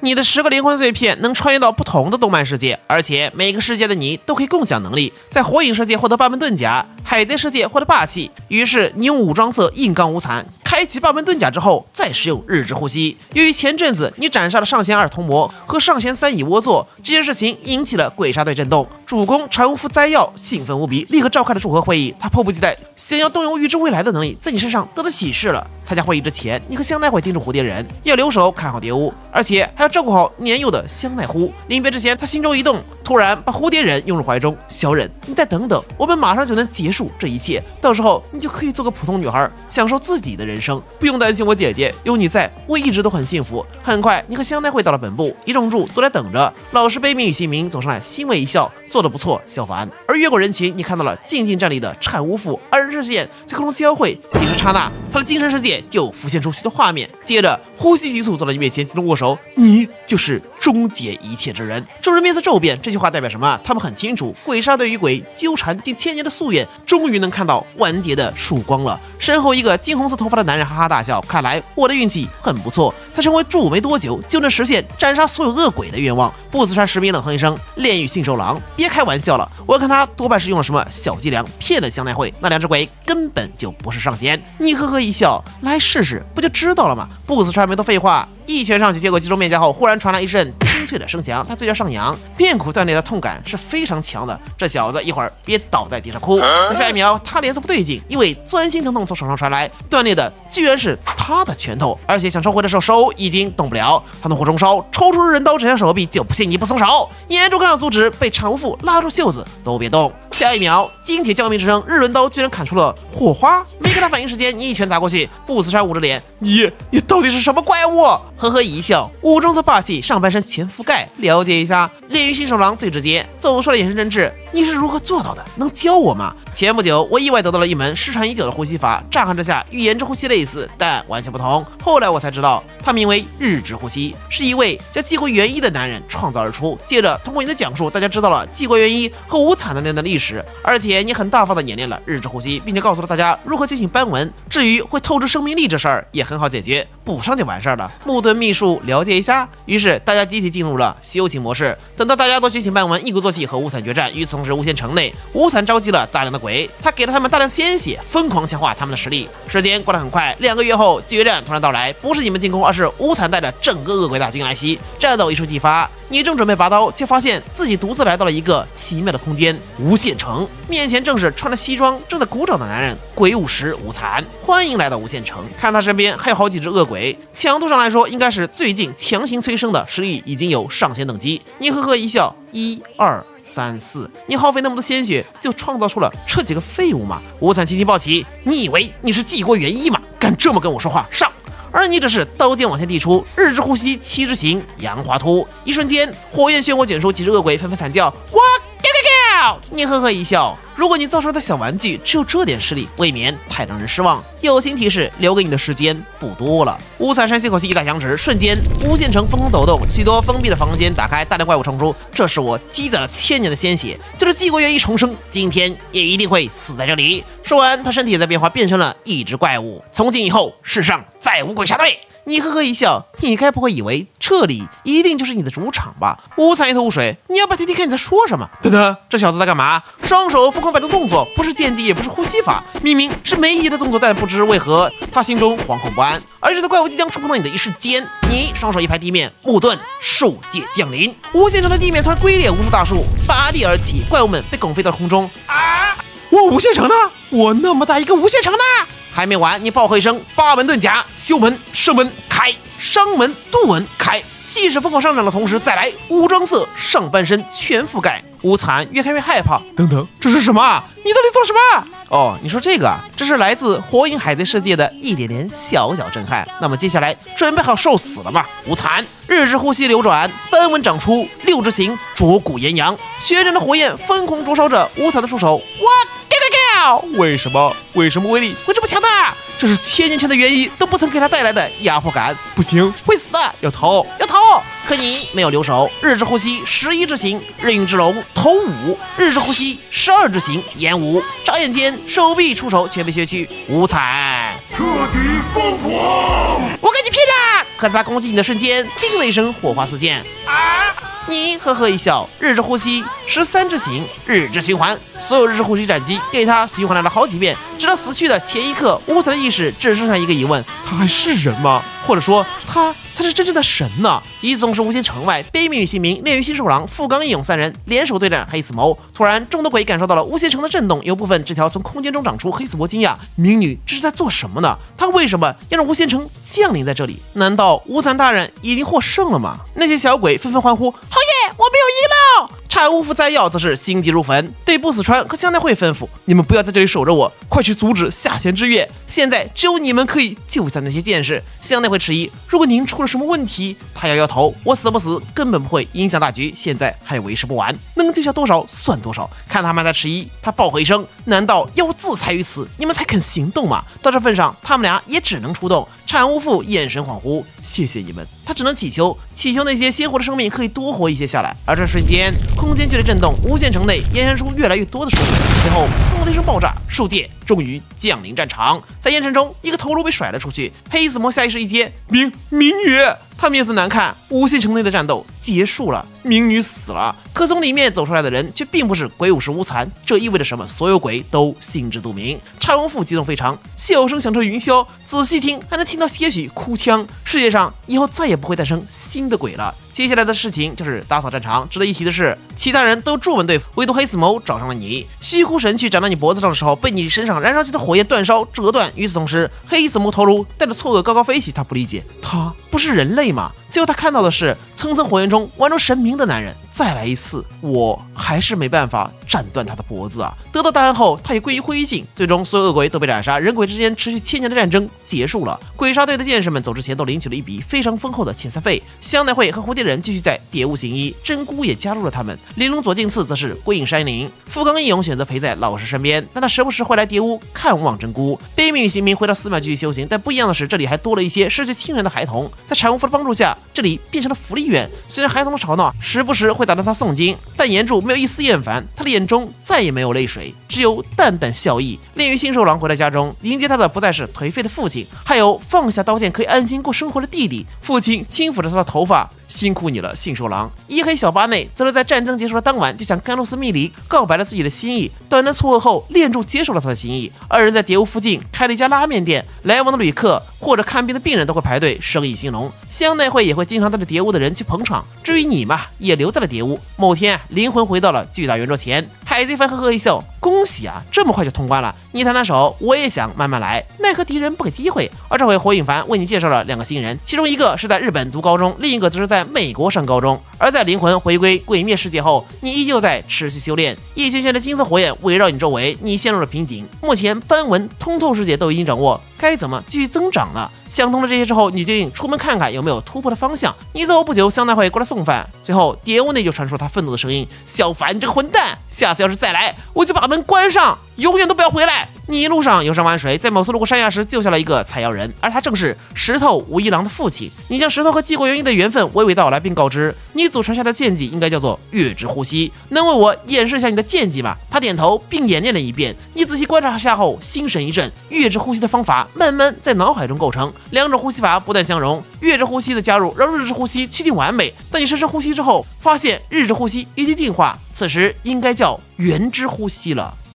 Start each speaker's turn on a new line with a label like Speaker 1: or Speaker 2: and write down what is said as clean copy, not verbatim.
Speaker 1: 你的10个灵魂碎片能穿越到不同的动漫世界，而且每个世界的你都可以共享能力，在火影世界获得8门遁甲，海贼世界获得霸气。于是你用武装色硬刚无惨，开启8门遁甲之后，再使用日之呼吸。由于前阵子你斩杀了上弦2同魔和上弦3蚁窝座，这件事情引起了鬼杀队震动。主公产物夫摘要兴奋无比，立刻召开了祝贺会议。他迫不及待想要动用预知未来的能力，在你身上得到启示了。参加会议之前，你和香奈会盯住蝴蝶人，要留守看好蝶屋，而且还要照顾好年幼的香奈乎。临别之前，他心中一动，突然把蝴蝶人拥入怀中。小忍，你再等等，我们马上就能结束这一切，到时候你就可以做个普通女孩，享受自己的人生，不用担心我姐姐，有你在，我一直都很幸福。很快，你和香奈会到了本部，一众柱都来等着。老师悲悯与姓名走上来，欣慰一笑，做得不错，小凡。而越过人群，你看到了静静站立的产屋父，二人视线在空中交汇，几个刹那，他的精神世界就浮现出许多画面。接着呼吸急促，走到你面前，激动握手，你就是终结一切之人。众人面色骤变，这句话代表什么？他们很清楚，鬼杀队与鬼纠缠近1000年的夙愿，终于能看到完结的曙光了。身后一个金红色头发的男人哈哈大笑，看来我的运气很不错，才成为柱没多久就能实现斩杀所有恶鬼的愿望。不死川士兵冷哼一声，炼狱信受狼，别开玩笑了，我看他多半是用了什么小伎俩骗了香奈会，那2只鬼根本就不是上弦。你呵呵一笑，来试试不就知道了吗？不死川没多废话，一拳上去，结果击中面颊后，忽然传来一阵清脆的声响，他嘴角上扬，面骨断裂的痛感是非常强的。这小子一会儿别倒在地上哭。可下一秒，他脸色不对劲，因为钻心疼痛从手上传来，断裂的居然是他的拳头，而且想抽回的时候手已经动不了。他怒火中烧，抽出人刀指向手臂，就不信你不松手！严重刚要阻止，被产无父拉住袖子，都别动。下一秒，金铁交鸣之声，日轮刀居然砍出了火花，没给他反应时间，你一拳砸过去。不死川捂着脸，你到底是什么怪物？呵呵一笑，武装色霸气，上半身全覆盖。了解一下，炼狱新手狼最直接，走出来眼神真挚。你是如何做到的？能教我吗？前不久，我意外得到了一门失传已久的呼吸法，乍看之下与言之呼吸类似，但完全不同。后来我才知道，它名为日之呼吸，是一位叫纪国元一的男人创造而出。接着，通过你的讲述，大家知道了纪国元一和无惨的那段历史，而且你很大方的演练了日之呼吸，并且告诉了大家如何进行斑纹。至于会透支生命力这事儿，也很好解决，补上就完事儿了。木盾秘术了解一下。于是大家集体进入了修行模式。等到大家都觉醒斑纹，一鼓作气和无惨决战。与此同时，无限城内，无惨召集了大量的鬼，他给了他们大量鲜血，疯狂强化他们的实力。时间过得很快，2个月后，决战突然到来，不是你们进攻，而是无惨带着整个恶鬼大军来袭。战斗一触即发，你正准备拔刀，却发现自己独自来到了一个奇妙的空间——无限城。面前正是穿着西装、正在鼓掌的男人鬼武师无惨。欢迎来到无限城。看他身边还有好几只恶鬼，强度上来说，应该是最近强行催生的，实力已经有上弦等级。你呵呵一笑，1、2、3、4，你耗费那么多鲜血，就创造出了这几个废物吗？无惨轻轻抱起，你以为你是纪国元一吗？敢这么跟我说话，上！而你只是刀剑往前递出，日之呼吸，7之形，杨花突。一瞬间，火焰漩涡卷出，几只恶鬼纷纷惨叫，哇！你呵呵一笑，如果你造出来的小玩具只有这点实力，未免太让人失望。友情提示，留给你的时间不多了。无惨深吸口气，一大响指，瞬间无限城风空抖动，许多封闭的房间打开，大量怪物冲出。这是我积攒了1000年的鲜血，就是纪国元一重生，今天也一定会死在这里。说完，他身体也在变化，变成了一只怪物。从今以后，世上再无鬼杀队。你呵呵一笑，你该不会以为这里一定就是你的主场吧？无惨一头雾水，你要不要听听看你在说什么？等等，这小子在干嘛？双手疯狂摆动动作，不是剑技，也不是呼吸法，明明是没意义的动作，但不知为何他心中惶恐不安。而这个怪物即将触碰到你的一瞬间，你双手一拍地面，木盾树界降临，无限城的地面突然龟裂，无数大树拔地而起，怪物们被拱飞到空中。我无限城呢？我那么大一个无限城呢？还没完，你暴喝一声，8门遁甲，修门、生门开，伤门、渡门开。气势疯狂上涨的同时，再来武装色，上半身全覆盖。无惨越看越害怕，等等，这是什么？你到底做了什么？哦，你说这个啊，这是来自火影海贼世界的一点点小小震撼。那么接下来准备好受死了吗？无惨，日之呼吸流转，斑纹长出，6之形，灼骨炎阳，血刃的火焰疯狂灼烧着无惨的触手。为什么威力会这么强大？这是1000年前的元一都不曾给他带来的压迫感。不行，会死的，要逃！可你没有留守，日之呼吸11之形，日运之龙头5，日之呼吸12之形，炎5。眨眼间，手臂触手全被削去，无惨，
Speaker 2: 彻底疯狂！
Speaker 1: 我跟你拼了！可在他攻击你的瞬间，叮的一声，火花四溅。你呵呵一笑，日之呼吸13之行，日之循环，所有日之呼吸斩击给他循环来了好几遍，直到死去的前一刻，无才的意识只剩下一个疑问：他还是人吗？或者说，他才是真正的神呢？与此同时，无限城外，悲悯与新民、炼狱新兽郎、富冈义勇三人联手对战黑死谋。突然，众多鬼感受到了无限城的震动，有部分纸条从空间中长出。黑死谋惊讶：明女这是在做什么呢？他为什么要让无限城降临在这里？难道无惨大人已经获胜了吗？那些小鬼纷纷欢呼：好耶，我们有赢了！产巫夫灾药则是心急如焚，对不死川和香奈会吩咐：你们不要在这里守着我，快去阻止下弦之月！现在只有你们可以救下那些剑士。香奈会迟疑：如果您出了什么问题？他摇摇头：我死不死根本不会影响大局，现在还为时不晚，能救下多少算多少。看他们在迟疑，他暴喝一声：难道要我自裁于此，你们才肯行动吗？到这份上，他们俩也只能出动。产巫妇眼神恍惚：谢谢你们。他只能祈求那些鲜活的生命可以多活一些下来。而这瞬间，空间剧烈震动，无限城内延伸出越来越多的树叶，最后砰的一声爆炸，树界终于降临战场。在烟尘中，一个头颅被甩了出去，黑死魔下意识一接：明女。他面色难看，无限城内的战斗结束了，明女死了。可从里面走出来的人却并不是鬼武士无惨，这意味着什么？所有鬼都心知肚明。产巫妇激动非常，笑声响彻云霄，仔细听还能听到些许哭腔。世界上以后再也不会诞生新的鬼了。接下来的事情就是打扫战场。值得一提的是，其他人都助们对付，唯独黑死谋找上了你。虚空神去斩到你脖子上的时候，被你身上燃烧起的火焰断烧折断。与此同时，黑死谋头颅带着错愕高高飞起。他不理解，他不是人类吗？最后他看到的是层层火焰中宛如神明的男人。再来一次，我还是没办法斩断他的脖子啊！得到答案后，他也归于灰烬。最终，所有恶鬼都被斩杀，人鬼之间持续1000年的战争结束了。鬼杀队的剑士们走之前都领取了一笔非常丰厚的遣散费。香奈会和蝴蝶人继续在蝶屋行医，真姑也加入了他们。玲珑左近次则是归隐山林，富冈义勇选择陪在老师身边，但他时不时会来蝶屋看望真姑。悲悯与行民回到寺庙继续修行，但不一样的是，这里还多了一些失去亲人的孩童。在产巫妇的帮助下，这里变成了福利院。虽然孩童的吵闹时不时会打断他诵经，但岩柱没有一丝厌烦，他的眼中再也没有泪水，只有淡淡笑意。炼狱新兽郎回到家中，迎接他的不再是颓废的父亲，还有放下刀剑可以安心过生活的弟弟。父亲轻抚着他的头发：辛苦你了，新兽郎。伊黑小巴内则是在战争结束的当晚就向甘露寺密里告白了自己的心意，短暂错愕后，炼柱接受了他的心意。二人在蝶屋附近开了一家拉面店，来往的旅客或者看病的病人都会排队，生意兴隆。香奈会也会经常带着蝶屋的人去捧场。至于你嘛，也留在了蝶屋。某天，灵魂回到了巨大圆桌前，海贼凡呵呵一笑：恭喜啊，这么快就通关了！你弹弹手，我也想慢慢来。奈何敌人不给机会。而这回火影凡为你介绍了2个新人，其中一个是在日本读高中，另一个则是在美国上高中。而在灵魂回归鬼灭世界后，你依旧在持续修炼，一圈圈的金色火焰围绕你周围，你陷入了瓶颈。目前斑纹、通透世界都已经掌握，该怎么继续增长呢？想通了这些之后，你决定出门看看有没有突破的方向。你走后不久，香奈会过来送饭，随后蝶屋内就传出他愤怒的声音：小凡，你这个混蛋，下次要是再来，我就把门关上，永远都不要回来。你一路上游山玩水，在某次路过山崖时救下了一个采药人，而他正是石头无一郎的父亲。你将石头和纪国元一的缘分娓娓道来，并告知你祖传下的剑技应该叫做月之呼吸，能为我演示一下你的剑技吗？他点头并演练了一遍。你仔细观察下后，心神一震，月之呼吸的方法慢慢在脑海中构成，2种呼吸法不断相融，月之呼吸的加入让日之呼吸趋近完美。当你深深呼吸之后，发现日之呼吸已经进化，此时应该叫圆之呼吸了。